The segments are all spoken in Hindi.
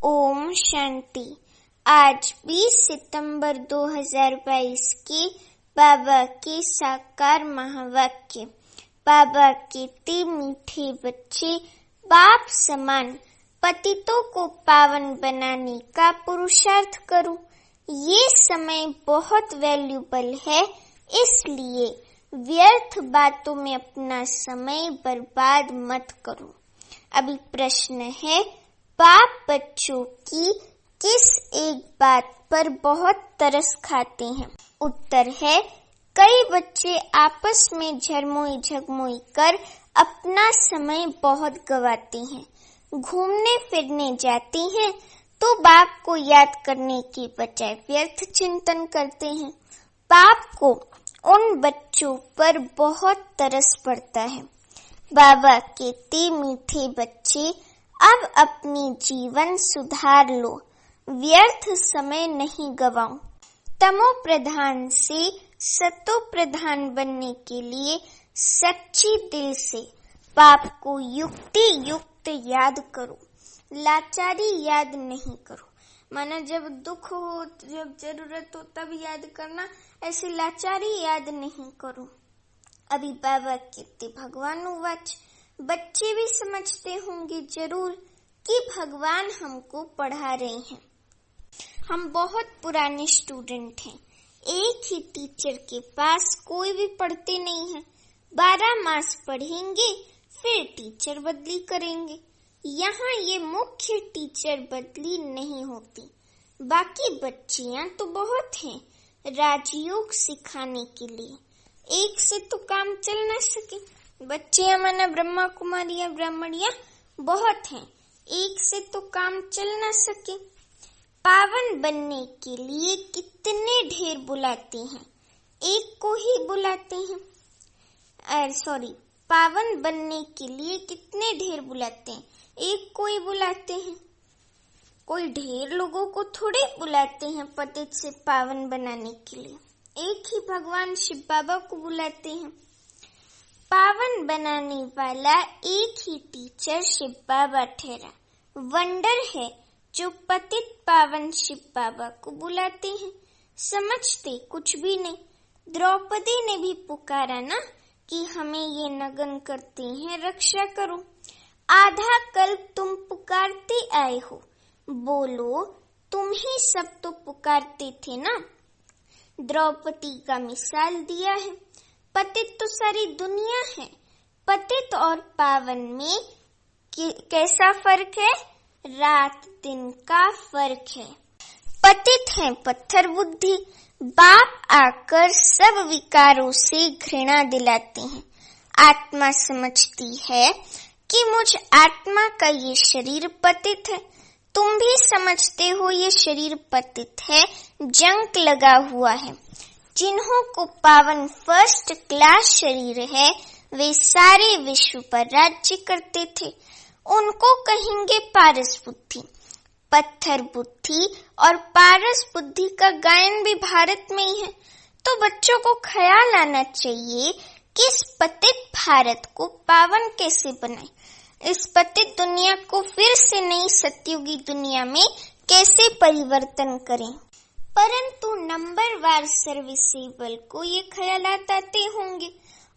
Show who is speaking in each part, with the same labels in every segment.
Speaker 1: ओम शांति। आज 20 सितंबर 2022 की बाबा के साकार महावाक्य। बाबा कहते, मीठे बच्चे, बाप समान पतितों को पावन बनाने का पुरुषार्थ करो। ये समय बहुत वैल्यूबल है, इसलिए व्यर्थ बातों में अपना समय बर्बाद मत करो। अभी प्रश्न है, बाप बच्चों की किस एक बात पर बहुत तरस खाते हैं? उत्तर है, कई बच्चे आपस में झरमोई झगमोई कर अपना समय बहुत गवाते हैं। घूमने फिरने जाते हैं तो बाप को याद करने की बजाय व्यर्थ चिंतन करते हैं। बाप को उन बच्चों पर बहुत तरस पड़ता है। बाबा कहते, मीठे बच्चे, अब अपनी जीवन सुधार लो, व्यर्थ समय नहीं गवाओ। तमो प्रधान से सतो प्रधान बनने के लिए सच्ची दिल से बाप को युक्ति युक्त याद करो, लाचारी याद नहीं करो। माना जब दुख हो, जब जरूरत हो तब याद करना, ऐसे लाचारी याद नहीं करो। अभी बाबा कहते, भगवान उवाच, बच्चे भी समझते होंगे जरूर कि भगवान हमको पढ़ा रहे हैं। हम बहुत पुराने स्टूडेंट हैं। एक ही टीचर के पास कोई भी पढ़ते नहीं है। 12 मास पढ़ेंगे, फिर टीचर बदली करेंगे। यहाँ ये मुख्य टीचर बदली नहीं होती। बाकी बच्चियां तो बहुत हैं राजयोग सिखाने के लिए। एक से तो काम चल न सके। बच्चियां माना ब्रह्मा कुमारियां ब्राह्मणियां बहुत हैं, एक से तो काम चल न सके। पावन बनने के लिए कितने ढेर बुलाते हैं, एक को ही बुलाते हैं। पावन बनने के लिए कितने ढेर बुलाते हैं, एक को ही बुलाते हैं। कोई ढेर लोगों को थोड़े बुलाते हैं पतित से पावन बनाने के लिए। एक ही भगवान शिव बाबा को बुलाते हैं। पावन बनाने वाला एक ही टीचर शिव बाबा ठहरा। वंडर है जो पतित पावन शिव बाबा को बुलाते हैं। समझते कुछ भी नहीं। द्रौपदी ने भी पुकारा ना कि हमें ये नगन करते हैं, रक्षा करो। आधा कल्प तुम पुकारते आए हो, बोलो तुम ही सब तो पुकारते थे ना। द्रौपदी का मिसाल दिया है। पतित तो सारी दुनिया है। पतित और पावन में कैसा फर्क है? रात दिन का फर्क है। पतित है पत्थर बुद्धि। बाप आकर सब विकारों से घृणा दिलाते हैं। आत्मा समझती है कि मुझ आत्मा का ये शरीर पतित है। तुम भी समझते हो ये शरीर पतित है, जंक लगा हुआ है। जिन्हों को पावन फर्स्ट क्लास शरीर है, वे सारे विश्व पर राज्य करते थे। उनको कहेंगे पारस बुद्धि। पत्थर बुद्धि और पारस बुद्धि का गायन भी भारत में ही है। तो बच्चों को ख्याल आना चाहिए कि इस पतित भारत को पावन कैसे बनाए, इस पतित दुनिया को फिर से नई सतयुगी दुनिया में कैसे परिवर्तन करें। परंतु नंबरवार सर्विसेबल को ये ख्यालात आते होंगे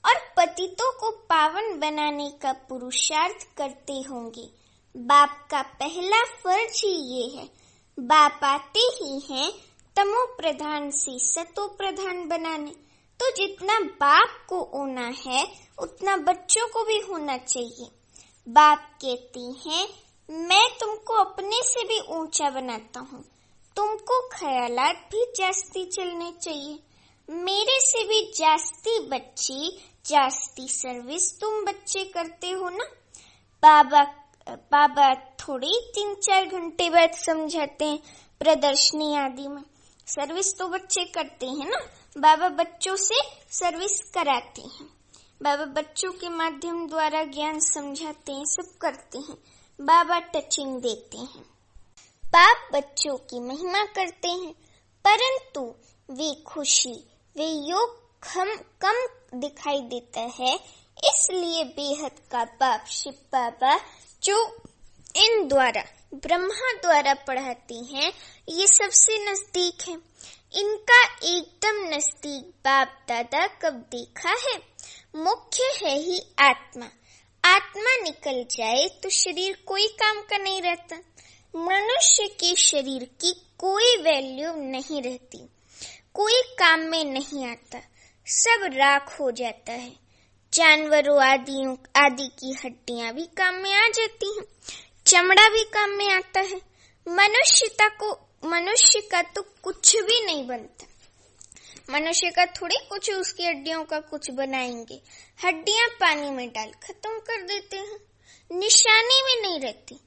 Speaker 1: और पतितों को पावन बनाने का पुरुषार्थ करते होंगे। बाप का पहला फर्ज ही ये है। बाप आते ही हैं तमो प्रधान से सतो प्रधान बनाने। तो जितना बाप को होना है उतना बच्चों को भी होना चाहिए। बाप कहती हैं, मैं तुमको अपने से भी ऊंचा बनाता हूँ। तुमको ख्यालात भी जास्ती चलने चाहिए। मेरे से भी जास्ती बच्ची, जास्ती सर्विस तुम बच्चे करते हो ना। बाबा थोड़ी 3-4 घंटे बाद समझाते हैं प्रदर्शनी आदि में। सर्विस तो बच्चे करते हैं ना। बाबा बच्चों से सर्विस कराते हैं। बाबा बच्चों के माध्यम द्वारा ज्ञान समझाते हैं, सब करते हैं। बाबा टचिंग देते हैं। बाप बच्चों की महिमा करते हैं, परंतु वे खुशी, वे योग कम दिखाई देता है। इसलिए बेहद का बाप शिव बाबा जो इन द्वारा ब्रह्मा द्वारा पढ़ाती हैं, ये सबसे नजदीक है। इनका एकदम नजदीक बाप दादा कब देखा है? मुख्य है ही आत्मा। आत्मा निकल जाए तो शरीर कोई काम का नहीं रहता। मनुष्य के शरीर की कोई वैल्यू नहीं रहती, कोई काम में नहीं आता, सब राख हो जाता है। जानवरों आदि की हड्डियां भी काम में आ जाती हैं, चमड़ा भी काम में आता है। मनुष्य का तो कुछ भी नहीं बनता। मनुष्य का थोड़ी कुछ उसकी हड्डियों का कुछ बनाएंगे। हड्डियां पानी में डाल खत्म कर देते हैं, निशानी भी नहीं रहती।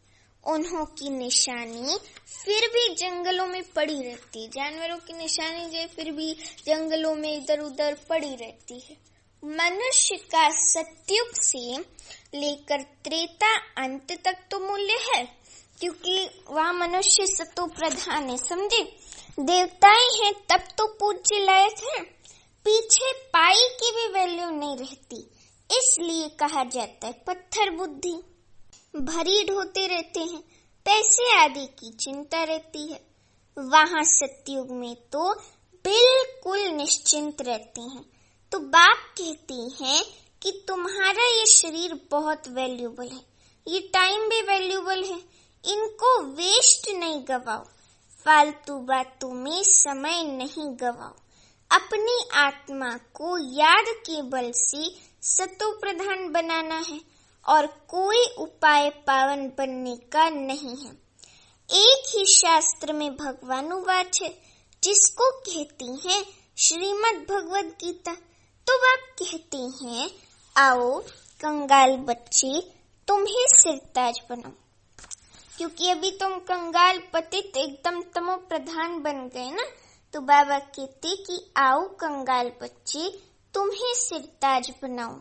Speaker 1: उन्हों की निशानी फिर भी जंगलों में पड़ी रहती है। जानवरों की निशानी जो फिर भी जंगलों में इधर उधर पड़ी रहती है। मनुष्य का सतयुग से लेकर त्रेता अंत तक तो मूल्य है, क्योंकि वहाँ मनुष्य सतो प्रधान है, समझे। देवताएं हैं तब तो पूज्य लायक है। पीछे पाई की भी वैल्यू नहीं रहती, इसलिए कहा जाता है पत्थर बुद्धि। भरी ढोते रहते हैं, पैसे आदि की चिंता रहती है। वहाँ सतयुग में तो बिल्कुल निश्चिंत रहते हैं। तो बाप कहती हैं कि तुम्हारा ये शरीर बहुत वैल्यूबल है, ये टाइम भी वैल्यूबल है, इनको वेस्ट नहीं गवाओ, फालतू बातों में समय नहीं गवाओ। अपनी आत्मा को याद के बल से सतो प्रधान बनाना है और कोई उपाय पावन बनने का नहीं है। एक ही शास्त्र में भगवानुवाच है, जिसको कहती हैं श्रीमद् भगवद गीता। तो बाप कहते हैं, आओ कंगाल बच्चे, तुम्हें सिरताज बनाओ, क्योंकि अभी तुम कंगाल पतित एकदम तमो प्रधान बन गए ना। तो बाबा कहते कि आओ कंगाल बच्चे, तुम्हें सिरताज बनाओ।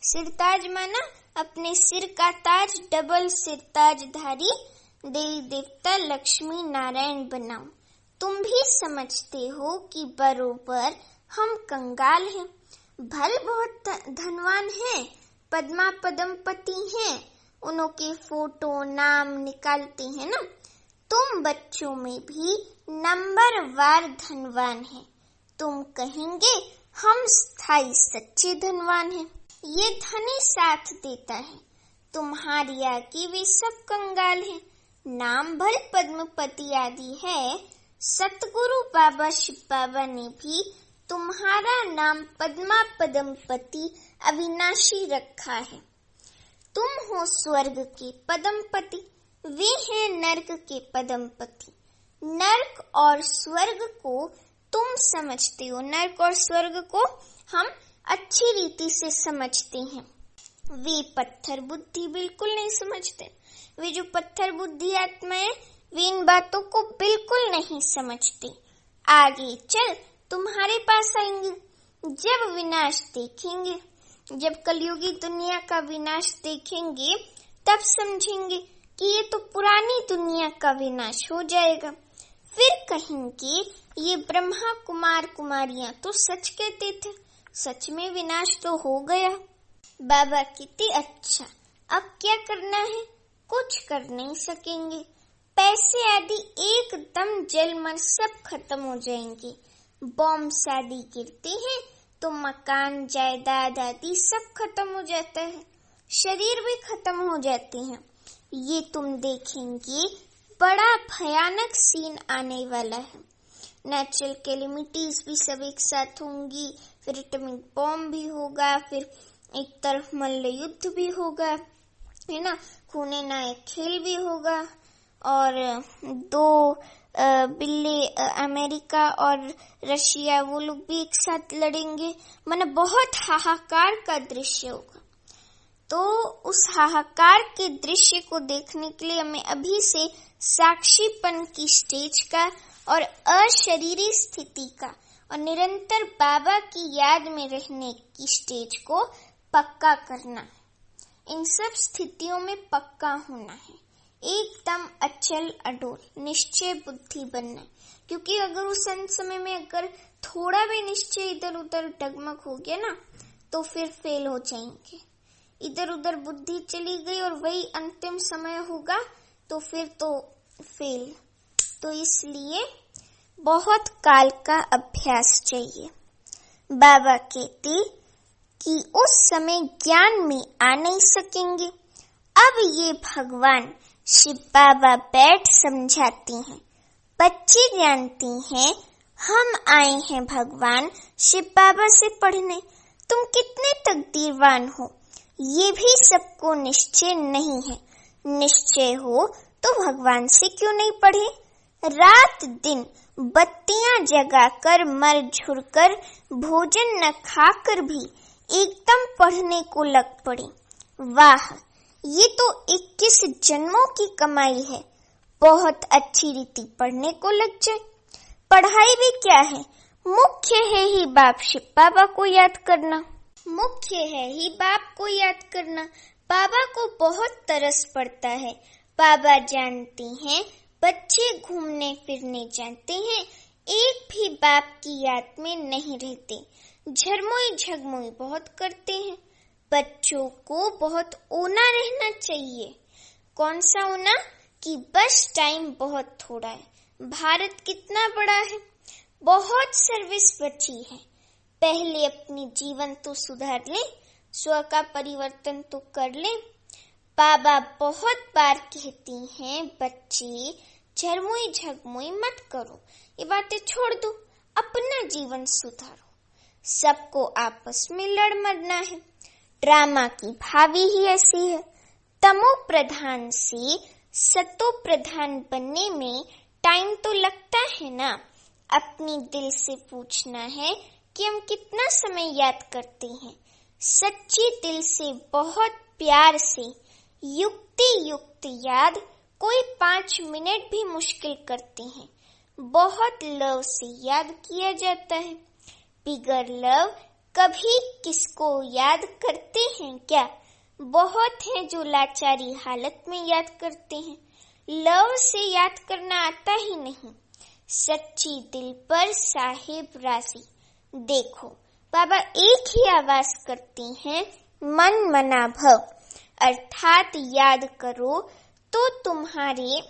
Speaker 1: सिरताज माना अपने सिर का ताज, डबल सिरताजधारी देवी देवता लक्ष्मी नारायण बनाओ। तुम भी समझते हो कि बरोबर हम कंगाल हैं, भल बहुत धनवान हैं, पद्मा पदमपति हैं, उन्हों के फोटो नाम निकालते हैं ना। तुम बच्चों में भी नंबरवार धनवान हैं। तुम कहेंगे हम स्थायी सच्चे धनवान हैं। ये धनी साथ देता है। तुम्हारी आगे वे सब कंगाल हैं। नाम भल पद्मपति आदि है। सतगुरु बाबा शिव बाबा ने भी तुम्हारा नाम पद्मा पदमपति अविनाशी रखा है। तुम हो स्वर्ग के पदमपति, वे हैं नर्क के पदमपति। नर्क और स्वर्ग को तुम समझते हो, नर्क और स्वर्ग को हम अच्छी रीति से समझते हैं। वे पत्थर बुद्धि बिल्कुल नहीं समझते। वे जो पत्थर बुद्धि आत्माएं, वे इन बातों को बिल्कुल नहीं समझते। आगे चल तुम्हारे पास आएंगे, जब विनाश देखेंगे, जब कलयुगी दुनिया का विनाश देखेंगे, तब समझेंगे कि ये तो पुरानी दुनिया का विनाश हो जाएगा। फिर कहेंगे ये ब्रह्मा कुमार कुमारियां तो सच कहते थे, सच में विनाश तो हो गया। बाबा कहते अच्छा, अब क्या करना है? कुछ कर नहीं सकेंगे। पैसे आदि एकदम जलमल सब खत्म हो जाएंगे। बॉम्ब आदि गिरते हैं तो मकान जायदाद आदि सब खत्म हो जाता है, शरीर भी खत्म हो जाते हैं। ये तुम देखेंगे बड़ा भयानक सीन आने वाला है। नेचुरल कैलेमिटीज भी सब एक साथ होंगी, फिर एटॉमिक बॉम्ब भी होगा, फिर एक तरफ मल्ल युद्ध भी होगा, है ना, खूने नायक खेल भी होगा, और दो बिल्ले अमेरिका और रशिया वो लोग भी एक साथ लड़ेंगे। माने बहुत हाहाकार का दृश्य होगा। तो उस हाहाकार के दृश्य को देखने के लिए हमें अभी से साक्षीपन की स्टेज का और अशरीरी स्थिति का और निरंतर बाबा की याद में रहने की स्टेज को पक्का करना है। इन सब स्थितियों में पक्का होना है, एकदम अचल अडोल निश्चय बुद्धि बनना है। क्योंकि अगर उस समय में अगर थोड़ा भी निश्चय इधर उधर डगमग हो गया ना, तो फिर फेल हो जाएंगे। इधर उधर बुद्धि चली गई और वही अंतिम समय होगा तो फिर तो फेल। तो इसलिए बहुत काल का अभ्यास चाहिए। बाबा कहते कि उस समय ज्ञान में आ नहीं सकेंगे। अब ये भगवान शिव बाबा बैठ समझाते हैं। बच्चे जानते हैं हम आए हैं भगवान शिव बाबा से पढ़ने। तुम कितने तकदीरवान हो, ये भी सबको निश्चय नहीं है। निश्चय हो तो भगवान से क्यों नहीं पढ़े? रात दिन बत्तियां जगाकर मर झुरकर भोजन न खाकर भी एकदम पढ़ने को लग पड़े। वाह, ये तो 21 जन्मों की कमाई है। बहुत अच्छी रीति पढ़ने को लग जाए। पढ़ाई भी क्या है, मुख्य है ही बाप शिव बाबा को याद करना। मुख्य है ही बाप को याद करना। बाबा को बहुत तरस पड़ता है। बाबा जानते हैं बच्चे घूमने फिरने जाते हैं, एक भी बाप की याद में नहीं रहते। झरमोई झगमोई बहुत करते हैं। बच्चों को बहुत ओना रहना चाहिए। कौन सा ओना? कि बस टाइम बहुत थोड़ा है। भारत कितना बड़ा है, बहुत सर्विस बची है। पहले अपनी जीवन तो सुधार ले, स्व का परिवर्तन तो कर ले। बाबा बहुत बार कहती हैं बच्चे झरमोई झगमोई मत करो, ये बातें छोड़ दो, अपना जीवन सुधारो। सबको आपस में लड़ मरना है। ड्रामा की भावी ही ऐसी है। तमो प्रधान से सतो प्रधान बनने में टाइम तो लगता है ना। अपनी दिल से पूछना है कि हम कितना समय याद करते हैं। सच्ची दिल से बहुत प्यार से युक्ति युक्त याद कोई 5 मिनट भी मुश्किल करते हैं। बहुत लव से याद किया जाता है। बिगर लव कभी किसको याद करते हैं क्या? बहुत हैं जो लाचारी हालत में याद करते हैं। लव से याद करना आता ही नहीं। सच्ची दिल पर साहिब राजी। देखो बाबा एक ही आवाज करती हैं, मन मना भव, अर्थात याद करो तो तुम्हारे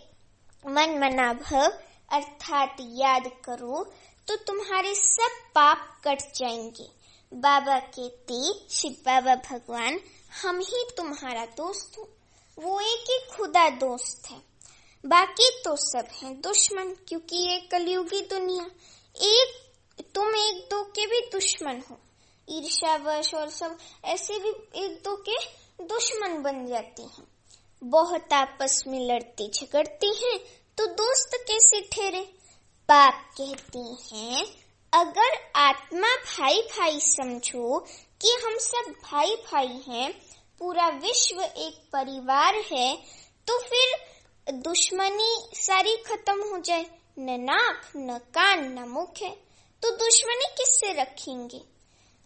Speaker 1: मन मना भव, अर्थात याद करो तो तुम्हारे सब पाप कट जाएंगे। बाबा कहते शिव बाबा भगवान हम ही तुम्हारा दोस्त हो। वो एक ही खुदा दोस्त है, बाकी तो सब हैं दुश्मन, क्योंकि ये कलयुगी दुनिया। तुम एक दो के भी दुश्मन हो। ईर्ष्यावश और सब ऐसे भी एक दो के दुश्मन बन जाते हैं। बहुत आपस में लड़ते झगड़ते हैं तो दोस्त कैसे ठहरे? बाप कहती हैं अगर आत्मा भाई भाई समझो कि हम सब भाई भाई हैं, पूरा विश्व एक परिवार है, तो फिर दुश्मनी सारी खत्म हो जाए। न नाक न कान न मुख है तो दुश्मनी किससे रखेंगे?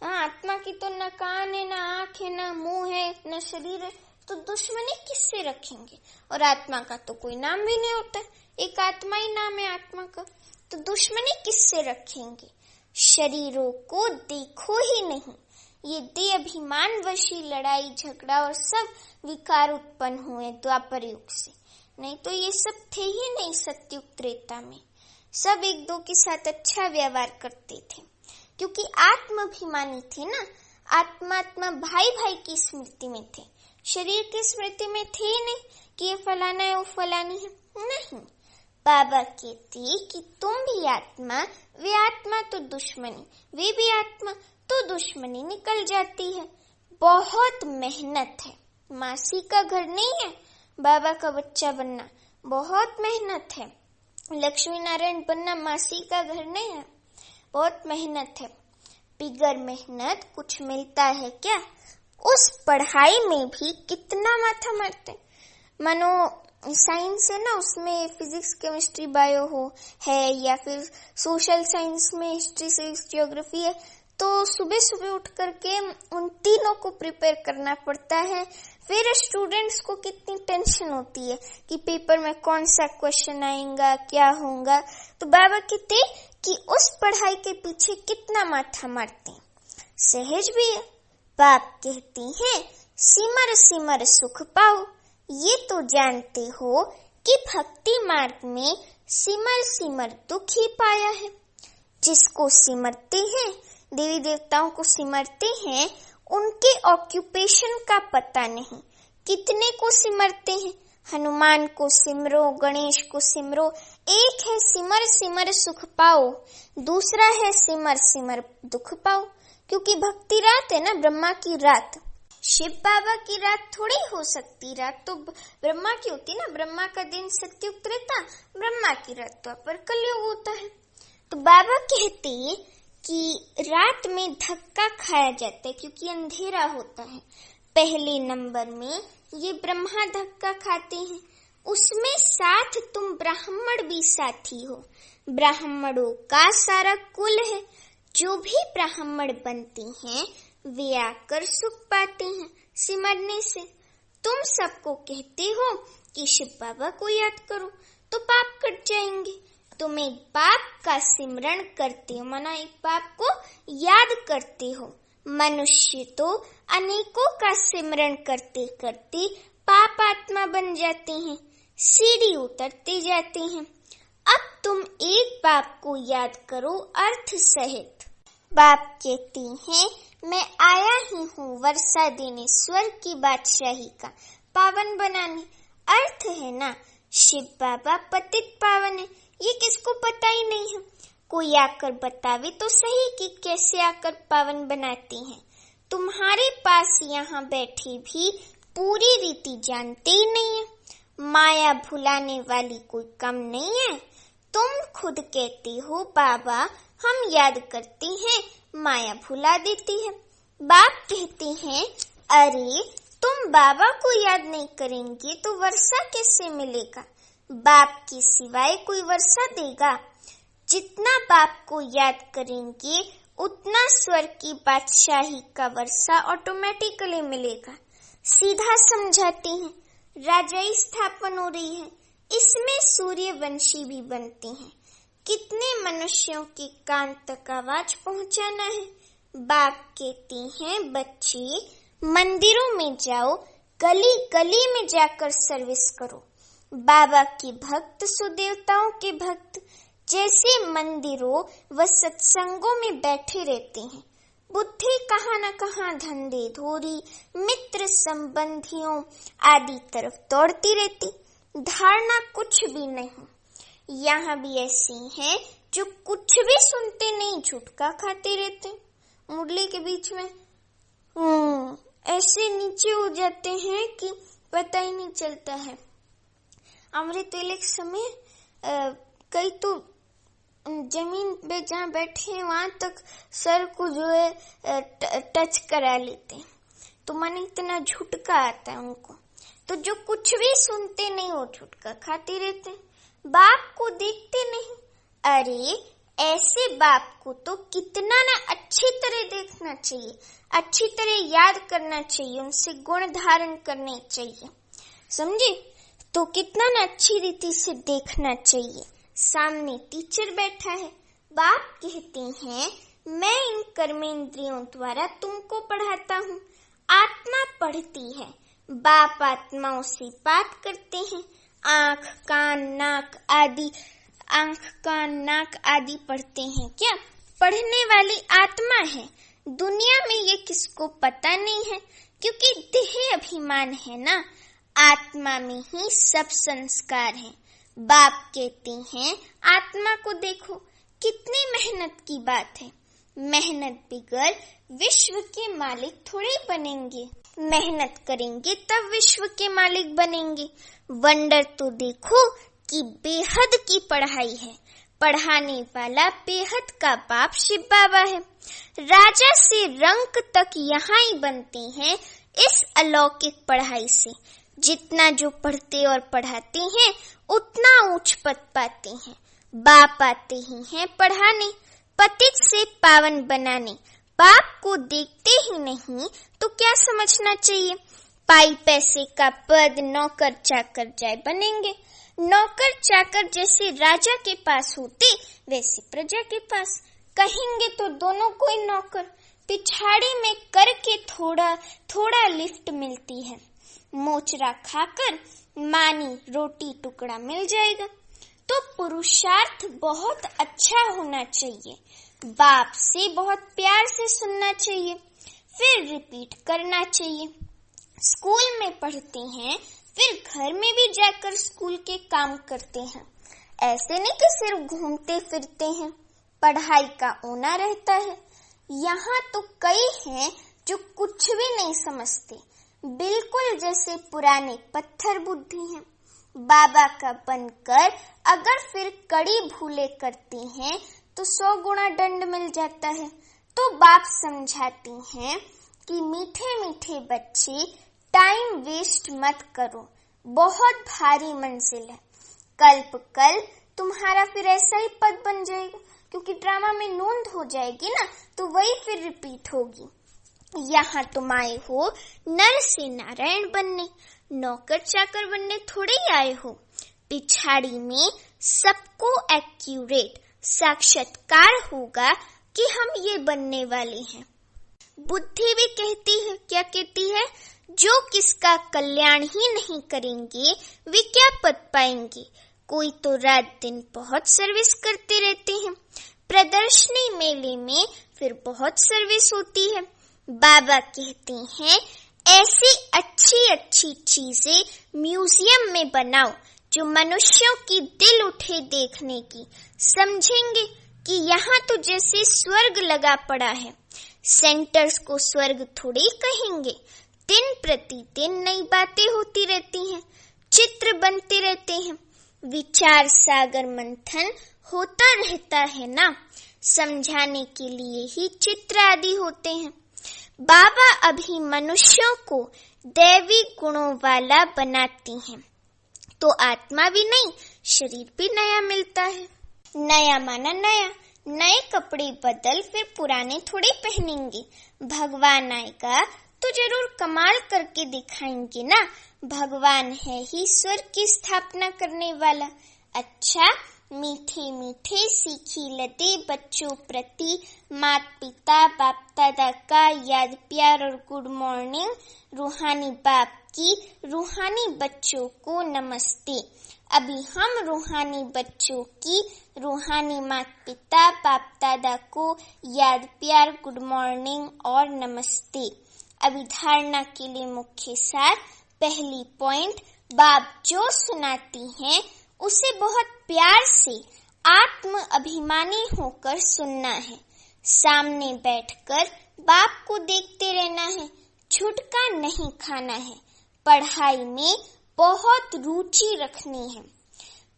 Speaker 1: आत्मा की तो न कान है, न आँख है, न मुंह है, न शरीर है, तो दुश्मनी किससे रखेंगे? और आत्मा का तो कोई नाम भी नहीं होता, एक आत्मा ही नाम है आत्मा का, तो दुश्मनी किससे रखेंगे? शरीरों को देखो ही नहीं। ये देह अभिमान वशी लड़ाई झगड़ा और सब विकार उत्पन्न हुए द्वापर युग से, नहीं तो ये सब थे ही नहीं सत्युग त्रेता में। सब एक दो के साथ अच्छा व्यवहार करते थे, क्योंकि आत्माभिमानी थे ना। आत्मा भाई भाई की स्मृति में थे, शरीर की स्मृति में थे ही नहीं कि ये फलाना है वो फलानी है, नहीं। बाबा कहते कि तुम भी आत्मा, वे आत्मा तो दुश्मनी, वे भी आत्मा तो दुश्मनी निकल जाती है। बहुत मेहनत है, मासी का घर नहीं है बाबा का बच्चा बनना, बहुत मेहनत है। लक्ष्मी नारायण बनना मासी का घर नहीं है, बहुत मेहनत है। बिगर मेहनत कुछ मिलता है क्या? उस पढ़ाई में भी कितना माथा मारते। मानो साइंस है ना, उसमें फिजिक्स केमिस्ट्री बायो है, या फिर सोशल साइंस में हिस्ट्री सिविक्स ज्योग्राफी है, तो सुबह सुबह उठ करके उन तीनों को प्रिपेयर करना पड़ता है। फिर स्टूडेंट्स को कितनी टेंशन होती है कि पेपर में कौन सा क्वेश्चन आएगा, क्या होगा। तो बाबा कहते कि उस पढ़ाई के पीछे कितना माथा मारते हैं, सहज भी है। बाप कहती हैं सिमर सिमर सुख पाओ। ये तो जानते हो कि भक्ति मार्ग में सिमर सिमर दुख ही पाया है। जिसको सिमरते हैं, देवी देवताओं को सिमरते हैं, उनके ऑक्यूपेशन का पता नहीं। कितने को सिमरते हैं? हनुमान को सिमरो, गणेश को सिमरो। एक है सिमर सिमर सुख पाओ, दूसरा है सिमर सिमर दुख पाओ। क्योंकि भक्ति रात है ना, ब्रह्मा की रात। शिव बाबा की रात थोड़ी हो सकती, रात तो ब्रह्मा की होती ना। ब्रह्मा का दिन सत्युग त्रेता, ब्रह्मा की रात तो अपर कलयुग होता है। तो बाबा कहते हैं कि रात में धक्का खाया जाता है क्योंकि अंधेरा होता है। पहले नंबर में ये ब्रह्मा धक्का खाते हैं, उसमें साथ तुम ब्राह्मण भी साथी हो। ब्राह्मणों का सारा कुल है। जो भी ब्राह्मण बनते हैं वे आकर सुख पाते हैं सिमरने से। तुम सबको कहते हो कि शिव बाबा को याद करो तो पाप कट जाएंगे। तुम एक बाप का सिमरण करते हो, माना एक बाप को याद करते हो। मनुष्य तो अनेकों का सिमरण करते करते पाप आत्मा बन जाते हैं, सीढ़ी उतरते जाते हैं। अब तुम एक बाप को याद करो अर्थ सहित। बाप कहते हैं, मैं आया ही हूँ वर्षा देने, स्वर्ग की बादशाही का पावन बनाने। अर्थ है ना, शिव बाबा पतित पावन है। ये किसको पता ही नहीं है। कोई आकर बतावे तो सही कि कैसे आकर पावन बनाते हैं। तुम्हारे पास यहाँ बैठे भी पूरी रीति जानते ही नहीं है। माया भुलाने वाली कोई कम नहीं है। तुम खुद कहते हो बाबा हम याद करते हैं, माया भुला देती है। बाप कहते हैं, अरे तुम बाबा को याद नहीं करेंगे तो वर्षा कैसे मिलेगा? बाप के सिवाय कोई वर्षा देगा? जितना बाप को याद करेंगे उतना स्वर्ग की बादशाही का वर्षा ऑटोमेटिकली मिलेगा। सीधा समझाते हैं, राजाई स्थापन हो रही है, इसमें सूर्यवंशी भी बनते हैं। कितने मनुष्यों के कान तक आवाज पहुंचाना है। बाप कहते हैं, बच्चे मंदिरों में जाओ, गली गली में जाकर सर्विस करो। बाबा के भक्त सुदेवताओं के भक्त जैसे मंदिरों व सत्संगों में बैठे रहते हैं। बुद्धि कहाँ न कहाँ धंधे धोरी, मित्र संबंधियों आदि तरफ दौड़ती रहती। धारणा कुछ भी नहीं। यहाँ भी ऐसे हैं जो कुछ भी सुनते नहीं, झुटका खाते रहते। मुरली के बीच में ऐसे नीचे हो जाते हैं कि पता ही नहीं चलता है। अमृत वेले के समय कई तो जमीन पे जहाँ बैठे हैं वहां तक सर को जो है टच करा लेते हैं। तो मन इतना झुटका आता है उनको। तो जो कुछ भी सुनते नहीं वो झुटका खाते रहते हैं, बाप को देखते नहीं। अरे ऐसे बाप को तो कितना ना अच्छी तरह देखना चाहिए, अच्छी तरह याद करना चाहिए, उनसे गुण धारण करने चाहिए, समझे? तो कितना ना अच्छी रीति से देखना चाहिए। सामने टीचर बैठा है, बाप कहते हैं मैं इन कर्मेंद्रियों द्वारा तुमको पढ़ाता हूँ। आत्मा पढ़ती है, बाप आत्माओं से बात करते हैं। आंख कान नाक आदि पढ़ते हैं। क्या पढ़ने वाली आत्मा है। दुनिया में ये किसको पता नहीं है, क्योंकि देह अभिमान है ना। आत्मा में ही सब संस्कार है। बाप कहते हैं आत्मा को देखो, कितनी मेहनत की बात है। मेहनत बगैर विश्व के मालिक थोड़े बनेंगे। मेहनत करेंगे तब विश्व के मालिक बनेंगे। वंडर तो देखो कि बेहद की पढ़ाई है। पढ़ाने वाला बेहद का बाप शिव बाबा है। राजा से रंक तक यहाँ ही बनते हैं इस अलौकिक पढ़ाई से। जितना जो पढ़ते और पढ़ाते हैं उतना ऊंच पद पाते हैं। बाप आते ही हैं पढ़ाने, पतित से पावन बनाने। बाप को देखते ही नहीं तो क्या समझना चाहिए? पाई पैसे का पद नौकर चाकर जाए बनेंगे। नौकर चाकर जैसे राजा के पास होते वैसे प्रजा के पास। कहेंगे तो दोनों कोई नौकर। पिछाड़ी में करके थोड़ा थोड़ा लिफ्ट मिलती है। मोचरा खाकर मानी रोटी टुकड़ा मिल जाएगा। तो पुरुषार्थ बहुत अच्छा होना चाहिए, बाप से बहुत प्यार से सुनना चाहिए, फिर रिपीट करना चाहिए। स्कूल में पढ़ते हैं, फिर घर में भी जाकर स्कूल के काम करते हैं। ऐसे नहीं कि सिर्फ घूमते फिरते हैं, पढ़ाई का ओना रहता है। यहाँ तो कई हैं जो कुछ भी नहीं समझते, बिल्कुल जैसे पुराने पत्थर बुद्धि हैं। बाबा का बनकर अगर फिर कड़ी भूले करते हैं तो 100 गुना दंड मिल जाता है। तो बाप समझाते हैं कि मीठे मीठे बच्चे, टाइम वेस्ट मत करो, बहुत भारी मंजिल है। कल तुम्हारा फिर ऐसा ही पद बन जाएगा, क्योंकि ड्रामा में नोंद हो जाएगी ना, तो वही फिर रिपीट होगी। यहाँ तुम आए हो नर से नारायण बनने, नौकर चाकर बनने थोड़े ही आए हो। पिछाड़ी में सबको एक्यूरेट साक्षात्कार होगा कि हम ये बनने वाले हैं। बुद्धि भी कहती है, क्या कहती है? जो किसका कल्याण ही नहीं करेंगे वे क्या पद पाएंगे। कोई तो रात दिन बहुत सर्विस करते रहते हैं, प्रदर्शनी मेले में फिर बहुत सर्विस होती है। बाबा कहते हैं ऐसी अच्छी अच्छी चीजें म्यूजियम में बनाओ जो मनुष्यों की दिल उठे देखने की, समझेंगे कि यहाँ तो जैसे स्वर्ग लगा पड़ा है। सेंटर्स को स्वर्ग थोड़ी कहेंगे। दिन प्रतिदिन नई बातें होती रहती हैं, चित्र बनते रहते हैं, विचार सागर मंथन होता रहता है ना, समझाने के लिए ही चित्र आदि होते हैं। बाबा अभी मनुष्यों को दैवी गुणों वाला बनाती हैं, तो आत्मा भी नहीं, शरीर भी नया मिलता है। नया माना नया, नए कपड़े बदल फिर पुराने थोड़े पहनेंगे। भगवान आएगा तो जरूर कमाल करके दिखाएंगे ना, भगवान है ही स्वर्ग की स्थापना करने वाला। अच्छा, मीठे मीठे सीखी लते बच्चों प्रति माता पिता बाप दादा का याद प्यार और गुड मॉर्निंग। रूहानी बाप की रूहानी बच्चों को नमस्ते। अभी हम रूहानी बच्चों की रूहानी माता पिता बाप दादा को याद प्यार गुड मॉर्निंग और नमस्ते। अभी धारणा के लिए मुख्य सार। पहली पॉइंट, बाप जो सुनाती हैं उसे बहुत प्यार से आत्म अभिमानी होकर सुनना है। सामने बैठकर बाप को देखते रहना है, छुटका नहीं खाना है। पढ़ाई में बहुत रुचि रखनी है,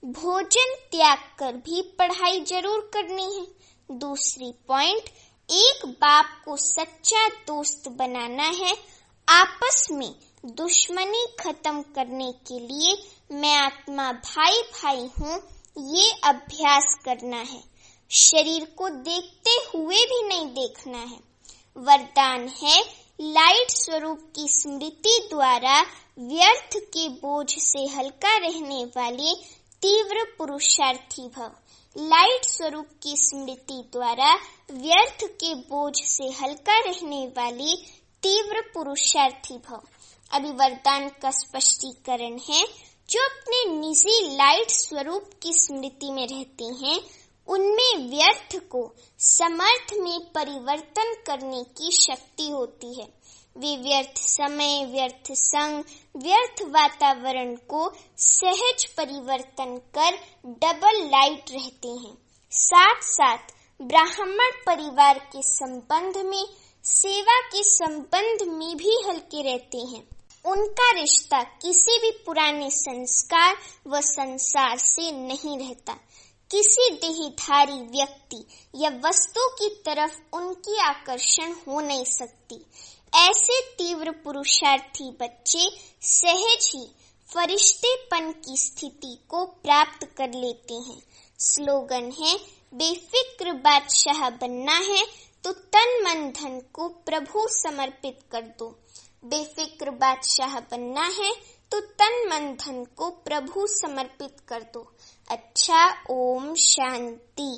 Speaker 1: भोजन त्याग कर भी पढ़ाई जरूर करनी है। दूसरी पॉइंट, एक बाप को सच्चा दोस्त बनाना है। आपस में दुश्मनी खत्म करने के लिए मैं आत्मा भाई भाई हूँ, ये अभ्यास करना है। शरीर को देखते हुए भी नहीं देखना है। वरदान है, लाइट स्वरूप की स्मृति द्वारा व्यर्थ के बोझ से हल्का रहने वाले तीव्र पुरुषार्थी भव। लाइट स्वरूप की स्मृति द्वारा व्यर्थ के बोझ से हल्का रहने वाले तीव्र पुरुषार्थी भव। अभी वरदान का स्पष्टीकरण है। जो अपने निजी लाइट स्वरूप की स्मृति में रहते हैं, उनमें व्यर्थ को समर्थ में परिवर्तन करने की शक्ति होती है। वे व्यर्थ समय, व्यर्थ संग, व्यर्थ वातावरण को सहज परिवर्तन कर डबल लाइट रहते हैं। साथ साथ ब्राह्मण परिवार के संबंध में, सेवा के संबंध में भी हल्के रहते हैं। उनका रिश्ता किसी भी पुराने संस्कार व संसार से नहीं रहता। किसी देहधारी व्यक्ति या वस्तु की तरफ उनकी आकर्षण हो नहीं सकती। ऐसे तीव्र पुरुषार्थी बच्चे सहज ही फरिश्तेपन की स्थिति को प्राप्त कर लेते हैं। स्लोगन है, बेफिक्र बादशाह बनना है तो तन मन धन को प्रभु समर्पित कर दो। बेफिक्र बादशाह बनना है तो तन मन धन को प्रभु समर्पित कर दो। अच्छा, ओम शांति।